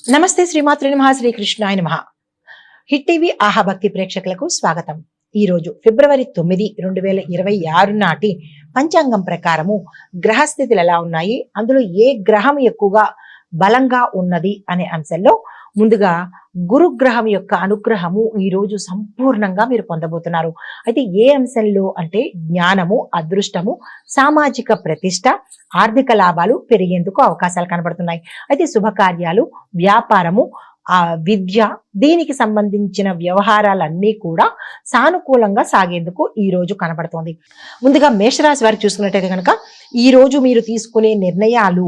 నమస్తే శ్రీమాతృ నమః శ్రీకృష్ణాయ నమః. హిట్ టీవీ ఆహా భక్తి ప్రేక్షకులకు స్వాగతం. ఈ రోజు ఫిబ్రవరి 9, 2026 నాటి పంచాంగం ప్రకారము గ్రహస్థితులు ఎలా ఉన్నాయి, అందులో ఏ గ్రహం ఎక్కువగా బలంగా ఉన్నది అనే అంశంలో ముందుగా గురుగ్రహం యొక్క అనుగ్రహము ఈ రోజు సంపూర్ణంగా మీరు పొందబోతున్నారు. అయితే ఏ అంశంలో అంటే జ్ఞానము, అదృష్టము, సామాజిక ప్రతిష్ట, ఆర్థిక లాభాలు పెరిగేందుకు అవకాశాలు కనబడుతున్నాయి. అయితే శుభకార్యాలు, వ్యాపారము, విద్య, దీనికి సంబంధించిన వ్యవహారాలన్నీ కూడా సానుకూలంగా సాగేందుకు ఈ రోజు కనబడుతోంది. ముందుగా మేషరాశి వారికి చూసుకున్నట్టయితే కనుక ఈ రోజు మీరు తీసుకునే నిర్ణయాలు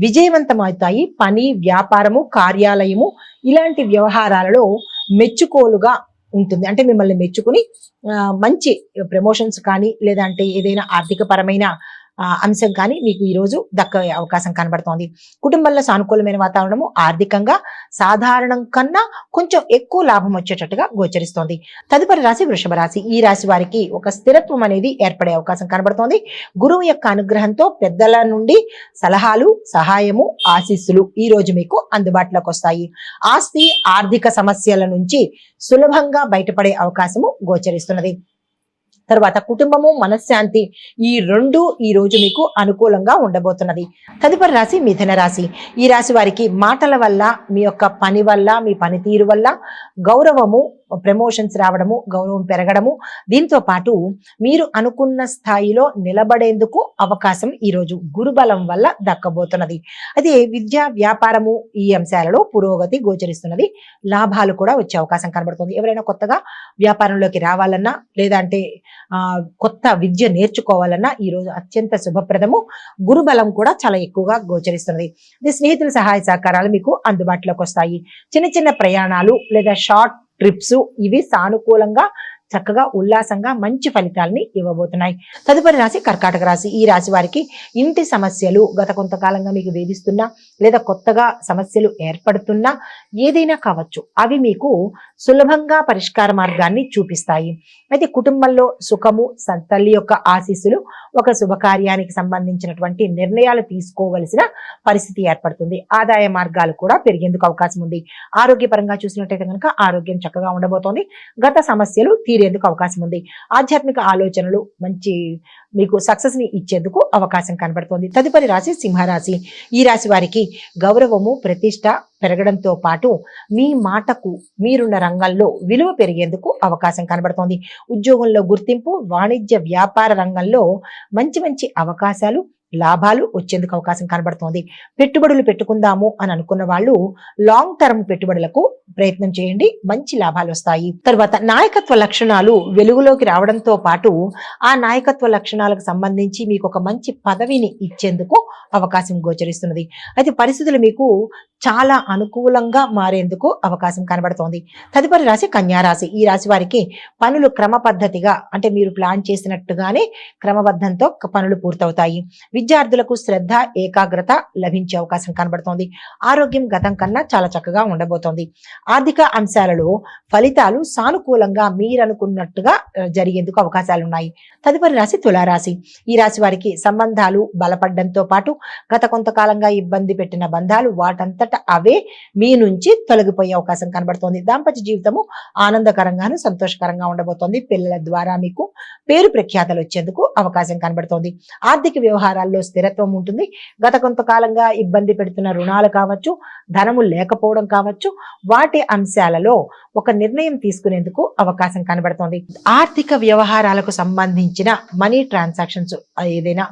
విజయవంతమవుతాయి. పని, వ్యాపారము, కార్యాలయము ఇలాంటి వ్యవహారాలలో మెచ్చుకోలుగా ఉంటుంది. అంటే మిమ్మల్ని మెచ్చుకుని మంచి ప్రమోషన్స్ కానీ లేదంటే ఏదైనా ఆర్థిక పరమైన అంశం కానీ మీకు ఈ రోజు దక్కే అవకాశం కనబడుతోంది. కుటుంబంలో సానుకూలమైన వాతావరణము, ఆర్థికంగా సాధారణం కన్నా కొంచెం ఎక్కువ లాభం వచ్చేటట్టుగా గోచరిస్తోంది. తదుపరి రాశి వృషభ రాశి. ఈ రాశి వారికి ఒక స్థిరత్వం అనేది ఏర్పడే అవకాశం కనబడుతోంది. గురువు యొక్క అనుగ్రహంతో పెద్దల నుండి సలహాలు, సహాయము, ఆశీస్సులు ఈ రోజు మీకు అందుబాటులోకి వస్తాయి. ఆస్తి, ఆర్థిక సమస్యల నుంచి సులభంగా బయటపడే అవకాశము గోచరిస్తున్నది. తర్వాత కుటుంబము, మనశ్శాంతి ఈ రెండు ఈ రోజు మీకు అనుకూలంగా ఉండబోతున్నది. తదుపరి రాశి మిథున రాశి. ఈ రాశి వారికి మాటల వల్ల, మీ యొక్క పని వల్ల, మీ పనితీరు వల్ల గౌరవము, ప్రమోషన్స్ రావడము, గౌరవం పెరగడము, దీంతో పాటు మీరు అనుకున్న స్థాయిలో నిలబడేందుకు అవకాశం ఈరోజు గురుబలం వల్ల దక్కబోతున్నది. అయితే విద్య, వ్యాపారము ఈ అంశాలలో పురోగతి గోచరిస్తున్నది. లాభాలు కూడా వచ్చే అవకాశం కనబడుతుంది. ఎవరైనా కొత్తగా వ్యాపారంలోకి రావాలన్నా లేదంటే కొత్త విద్య నేర్చుకోవాలన్నా ఈ రోజు అత్యంత శుభప్రదము. గురుబలం కూడా చాలా ఎక్కువగా గోచరిస్తున్నది. ఇది స్నేహితుల సహాయ సహకారాలు మీకు అందుబాటులోకి వస్తాయి. చిన్న చిన్న ప్రయాణాలు లేదా షార్ట్ ట్రిప్స్ ఇవి సానుకూలంగా, చక్కగా, ఉల్లాసంగా మంచి ఫలితాలని ఇవ్వబోతున్నాయి. తదుపరి రాశి కర్కాటక రాశి. ఈ రాశి వారికి ఇంటి సమస్యలు గత కొంతకాలంగా మీకు వేధిస్తున్నా లేదా కొత్తగా సమస్యలు ఏర్పడుతున్నా ఏదైనా కావచ్చు, అవి మీకు సులభంగా పరిష్కార మార్గాన్ని చూపిస్తాయి. అయితే కుటుంబంలో సుఖము, తల్లి యొక్క ఆశీస్సులు, ఒక శుభకార్యానికి సంబంధించినటువంటి నిర్ణయాలు తీసుకోవలసిన పరిస్థితి ఏర్పడుతుంది. ఆదాయ మార్గాలు కూడా పెరిగేందుకు అవకాశం ఉంది. ఆరోగ్యపరంగా చూసినట్టయితే కనుక ఆరోగ్యం చక్కగా ఉండబోతోంది. గత సమస్యలు తీరేందుకు అవకాశం ఉంది. ఆధ్యాత్మిక ఆలోచనలు మంచి మీకు సక్సెస్ ని ఇచ్చేందుకు అవకాశం కనబడుతోంది. తదుపరి రాశి సింహరాశి. ఈ రాశి వారికి గౌరవము, ప్రతిష్ట పెరగడంతో పాటు మీ మాటకు మీరున్న రంగంలో విలువ పెరిగేందుకు అవకాశం కనబడుతోంది. ఉద్యోగంలో గుర్తింపు, వాణిజ్య వ్యాపార రంగంలో మంచి మంచి అవకాశాలు, లాభాలు వచ్చేందుకు అవకాశం కనబడుతోంది. పెట్టుబడులు పెట్టుకుందాము అని అనుకున్న వాళ్ళు లాంగ్ టర్మ్ పెట్టుబడులకు ప్రయత్నం చేయండి, మంచి లాభాలు వస్తాయి. తర్వాత నాయకత్వ లక్షణాలు వెలుగులోకి రావడంతో పాటు ఆ నాయకత్వ లక్షణాలకు సంబంధించి మీకు ఒక మంచి పదవిని ఇచ్చేందుకు అవకాశం గోచరిస్తున్నది. అయితే పరిస్థితులు మీకు చాలా అనుకూలంగా మారేందుకు అవకాశం కనబడుతోంది. తదుపరి రాశి కన్యా రాశి. ఈ రాశి వారికి పనులు క్రమ పద్ధతిగా, అంటే మీరు ప్లాన్ చేసినట్టుగానే క్రమబద్ధంతో పనులు పూర్తవుతాయి. విద్యార్థులకు శ్రద్ధ, ఏకాగ్రత లభించే అవకాశం కనబడుతోంది. ఆరోగ్యం గతం కన్నా చాలా చక్కగా ఉండబోతోంది. ఆర్థిక అంశాలలో ఫలితాలు సానుకూలంగా మీరనుకున్నట్టుగా జరిగేందుకు అవకాశాలు ఉన్నాయి. తదుపరి రాశి తులారాశి. ఈ రాశి వారికి సంబంధాలు బలపడడంతో పాటు గత కొంతకాలంగా ఇబ్బంది పెట్టిన బంధాలు వాటంతట అవే మీ నుంచి తొలగిపోయే అవకాశం కనబడుతోంది. దాంపత్య జీవితము ఆనందకరంగాను, సంతోషకరంగా ఉండబోతోంది. పిల్లల ద్వారా మీకు పేరు ప్రఖ్యాతలు వచ్చేందుకు అవకాశం కనబడుతోంది. ఆర్థిక వ్యవహారాల్లో స్థిరత్వం ఉంటుంది. గత కొంతకాలంగా ఇబ్బంది పెడుతున్న రుణాలు కావచ్చు, ధనము లేకపోవడం కావచ్చు, వాటి అంశాలలో ఒక నిర్ణయం తీసుకునేందుకు అవకాశం కనబడుతోంది. ఆర్థిక వ్యవహారాలకు సంబంధించిన మనీ ట్రాన్సాక్షన్స్ ఏదైనా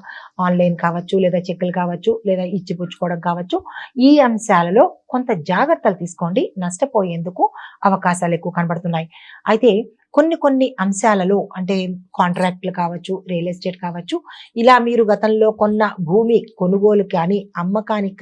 ఆన్లైన్ కావచ్చు, లేదా చెక్కులు కావచ్చు, లేదా ఇచ్చిపుచ్చుకోవడం కావచ్చు, ఈ అంశాలలో కొంత జాగ్రత్తలు తీసుకోండి. నష్టపోయేందుకు అవకాశాలు ఎక్కువ కనబడుతున్నాయి. అయితే కొన్ని అంశాలలో, అంటే కాంట్రాక్ట్లు కావచ్చు, రియల్ ఎస్టేట్ కావచ్చు, ఇలా మీరు గతంలో కొన్న భూమి కొనుగోలు కానీ, అమ్మకానికి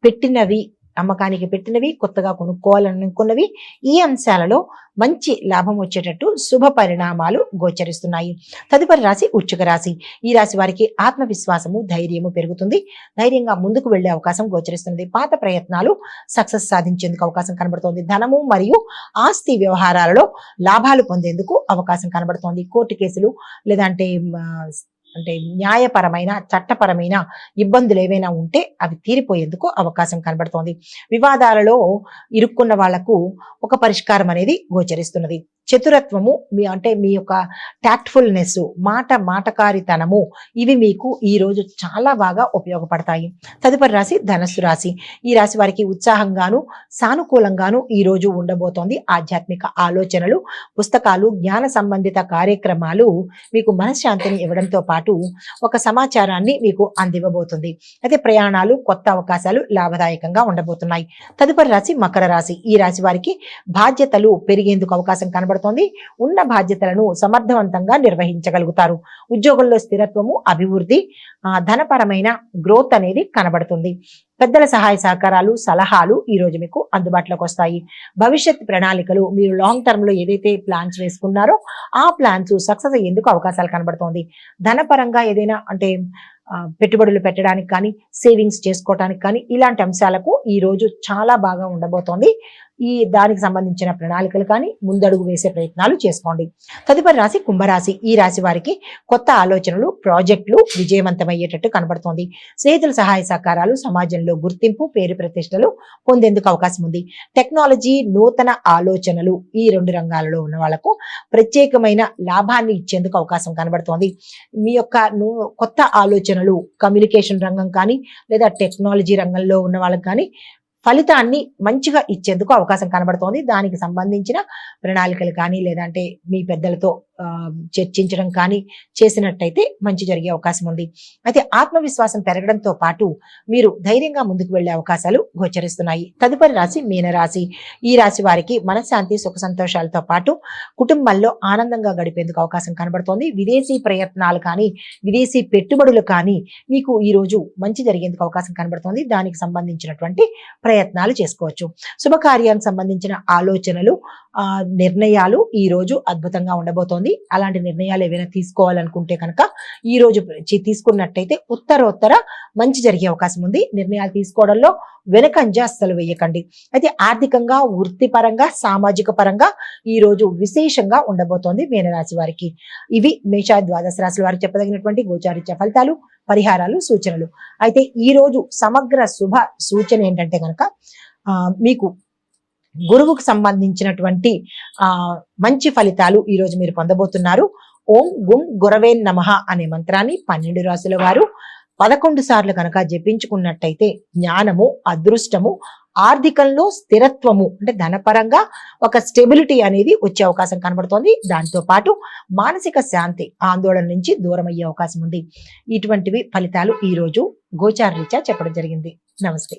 పెట్టినవి, కొత్తగా కొనుక్కోవాలనుకున్నవి, ఈ అంశాలలో మంచి లాభం వచ్చేటట్టు శుభ పరిణామాలు గోచరిస్తున్నాయి. తదుపరి రాశి వృశ్చిక రాశి. ఈ రాశి వారికి ఆత్మవిశ్వాసము, ధైర్యము పెరుగుతుంది. ధైర్యంగా ముందుకు వెళ్లే అవకాశం గోచరిస్తుంది. పాత ప్రయత్నాలు సక్సెస్ సాధించేందుకు అవకాశం కనబడుతోంది. ధనము మరియు ఆస్తి వ్యవహారాలలో లాభాలు పొందేందుకు అవకాశం కనబడుతోంది. కోర్టు కేసులు లేదంటే అంటే న్యాయపరమైన చట్టపరమైన ఇబ్బందులు ఏవైనా ఉంటే అవి తీరిపోయేందుకు అవకాశం కనబడుతోంది. వివాదాలలో ఇరుక్కున్న వాళ్లకు ఒక పరిష్కారం అనేది గోచరిస్తున్నది. చతురత్వము మీ యొక్క టాక్ట్ఫుల్నెస్, మాటకారితనము ఇవి మీకు ఈ రోజు చాలా బాగా ఉపయోగపడతాయి. తదుపరి రాశి ధనస్సు రాశి. ఈ రాశి వారికి ఉత్సాహంగాను సానుకూలంగాను ఈ రోజు ఉండబోతోంది. ఆధ్యాత్మిక ఆలోచనలు, పుస్తకాలు, జ్ఞాన సంబంధిత కార్యక్రమాలు మీకు మనశ్శాంతిని ఇవ్వడంతో పాటు ఒక సమాచారాన్ని మీకు అందివ్వబోతుంది. అయితే ప్రయాణాలు, కొత్త అవకాశాలు లాభదాయకంగా ఉండబోతున్నాయి. తదుపరి రాశి మకర రాశి. ఈ రాశి వారికి బాధ్యతలు పెరిగేందుకు అవకాశం కనబడుతోంది. ఉన్న బాధ్యతలను సమర్థవంతంగా నిర్వహించగలుగుతారు. ఉద్యోగంలో స్థిరత్వము, అభివృద్ధి, ధనపరమైన గ్రోత్ అనేది కనబడుతుంది. పెద్దల సహాయ సహకారాలు, సలహాలు ఈ రోజు మీకు అందుబాటులోకి వస్తాయి. భవిష్యత్ ప్రణాళికలు, మీరు లాంగ్ టర్మ్ లో ఏదైతే ప్లాన్స్ వేసుకున్నారో ఆ ప్లాన్స్ సక్సెస్ అయ్యేందుకు అవకాశాలు కనబడుతోంది. ధనపరంగా ఏదైనా అంటే పెట్టుబడులు పెట్టడానికి కానీ, సేవింగ్స్ చేసుకోవడానికి కానీ ఇలాంటి అంశాలకు ఈ రోజు చాలా బాగా ఉండబోతోంది. దానికి సంబంధించిన ప్రణాళికలు కానీ ముందడుగు వేసే ప్రయత్నాలు చేసుకోండి. తదుపరి రాశి కుంభరాశి. ఈ రాశి వారికి కొత్త ఆలోచనలు, ప్రాజెక్టులు విజయవంతమయ్యేటట్టు కనబడుతోంది. స్నేహితుల సహాయ సహకారాలు, సమాజంలో గుర్తింపు, పేరు ప్రతిష్టలు పొందేందుకు అవకాశం ఉంది. టెక్నాలజీ, నూతన ఆలోచనలు ఈ 2 రంగాలలో ఉన్న వాళ్లకు ప్రత్యేకమైన లాభాన్ని ఇచ్చేందుకు అవకాశం కనబడుతోంది. మీ యొక్క కొత్త ఆలోచనలు కమ్యూనికేషన్ రంగం కానీ లేదా టెక్నాలజీ రంగంలో ఉన్న వాళ్ళకి కానీ ఫలితాన్ని మంచిగా ఇచ్చేందుకు అవకాశం కనబడుతోంది. దానికి సంబంధించిన ప్రణాళికలు కానీ లేదంటే మీ పెద్దలతో చర్చించడం కానీ చేసినట్టయితే మంచి జరిగే అవకాశం ఉంది. అయితే ఆత్మవిశ్వాసం పెరగడంతో పాటు మీరు ధైర్యంగా ముందుకు వెళ్లే అవకాశాలు గోచరిస్తున్నాయి. తదుపరి రాశి మీనరాశి. ఈ రాశి వారికి మనశ్శాంతి, సుఖ సంతోషాలతో పాటు కుటుంబంలో ఆనందంగా గడిపేందుకు అవకాశం కనబడుతోంది. విదేశీ ప్రయత్నాలు కానీ, విదేశీ పెట్టుబడులు కానీ మీకు ఈ రోజు మంచి జరిగేందుకు అవకాశం కనబడుతోంది. దానికి సంబంధించినటువంటి ప్రయత్నాలు చేసుకోవచ్చు. శుభకార్యానికి సంబంధించిన ఆలోచనలు, నిర్ణయాలు ఈ రోజు అద్భుతంగా ఉండబోతోంది. అలాంటి నిర్ణయాలు ఏవైనా తీసుకోవాలనుకుంటే కనుక ఈ రోజు తీసుకున్నట్టయితే ఉత్తరోత్తర మంచి జరిగే అవకాశం ఉంది. నిర్ణయాలు తీసుకోవడంలో వెనకంజ అస్సలు వేయకండి. అయితే ఆర్థికంగా, వృత్తిపరంగా, సామాజిక పరంగా ఈ రోజు విశేషంగా ఉండబోతోంది మీనరాశి వారికి. ఇవి మేష, ద్వాదశ రాశుల వారికి చెప్పదగినటువంటి గోచారిత్య ఫలితాలు, పరిహారాలు, సూచనలు. అయితే ఈ రోజు సమగ్ర శుభ సూచన ఏంటంటే కనుక మీకు గురువుకు సంబంధించినటువంటి మంచి ఫలితాలు ఈ రోజు మీరు పొందబోతున్నారు. ఓం గుం గురవే నమః అనే మంత్రాన్ని 12 రాశుల వారు 11 సార్లు కనుక జపించుకున్నట్టయితే జ్ఞానము, అదృష్టము, ఆర్థికంలో స్థిరత్వము అంటే ధనపరంగా ఒక స్టెబిలిటీ అనేది వచ్చే అవకాశం కనబడుతోంది. దాంతో పాటు మానసిక శాంతి, ఆందోళన నుంచి దూరం అయ్యే అవకాశం ఉంది. ఇటువంటివి ఫలితాలు ఈ రోజు గోచార రీత్యా చెప్పడం జరిగింది. నమస్తే.